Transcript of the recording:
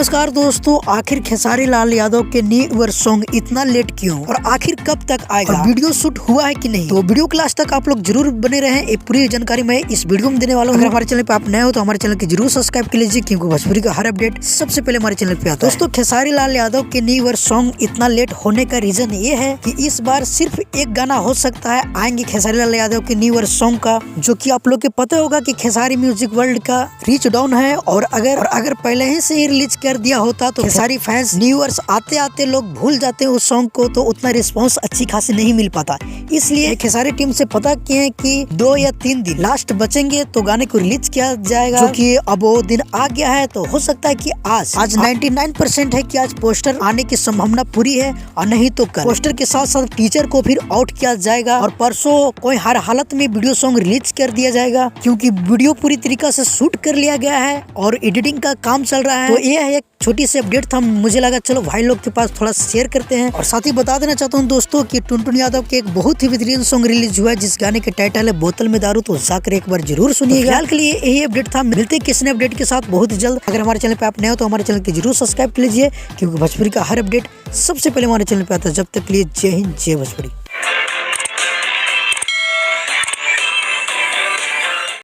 नमस्कार दोस्तों, आखिर खेसारी लाल यादव के न्यू ईयर सॉन्ग इतना लेट क्यों और आखिर कब तक आएगा और वीडियो शूट हुआ है कि नहीं, तो वीडियो के लास्ट तक आप लोग जरूर बने रहें। एक पूरी जानकारी मैं इस वीडियो में देने वाला हूँ। अगर हमारे चैनल पे आप नए हो तो हमारे चैनल की जरूर सब्सक्राइब कर लीजिए, क्योंकि भोजपुरी का हर अपडेट सबसे पहले हमारे चैनल पे आता है। दोस्तों, खेसारी लाल यादव के न्यू ईयर सॉन्ग इतना लेट होने का रीजन ये है कि इस बार सिर्फ एक गाना हो सकता है आएंगे खेसारी लाल यादव के न्यू ईयर सॉन्ग का, जो कि आप लोग के पता होगा कि खेसारी म्यूजिक वर्ल्ड का रीच डाउन है। और अगर पहले ही से ही रिलीज कर दिया होता तो खेसारी फैंस न्यू ईयर आते आते लोग भूल जाते हैं उस सॉन्ग को, तो उतना रिस्पांस अच्छी खासी नहीं मिल पाता। इसलिए खेसारी टीम से पता किए हैं कि 2 या 3 दिन लास्ट बचेंगे तो गाने को रिलीज किया जाएगा, जो कि अब वो दिन आ गया है। तो हो सकता है कि आज 99% है कि आज पोस्टर आने की संभावना पूरी है, और नहीं तो कल पोस्टर के साथ साथ टीचर को फिर आउट किया जाएगा और परसों कोई हर हालत में वीडियो सॉन्ग रिलीज कर दिया जाएगा, क्योंकि वीडियो पूरी तरीके से शूट कर लिया गया है और एडिटिंग का काम चल रहा है। तो ये है एक छोटी सी अपडेट था, मुझे लगा चलो भाई लोग के पास थोड़ा शेयर करते हैं। और साथ ही बता देना चाहता हूँ दोस्तों कि टुनटुन यादव के एक बहुत ही बेहतरीन सॉन्ग रिलीज हुआ है, जिस गाने के टाइटल है बोतल में दारू, तो जाकर एक बार जरूर सुनिएगा। फिलहाल के लिए यही अपडेट था, मिलते हैं किसी अपडेट के साथ बहुत जल्द। अगर हमारे चैनल पे आप नए हो तो हमारे चैनल की जरूर सब्सक्राइब कर लीजिए, क्योंकि भोजपुरी का हर अपडेट सबसे पहले हमारे चैनल पे आता है। जब तक के लिए जय हिंद, जय भोजपुरी।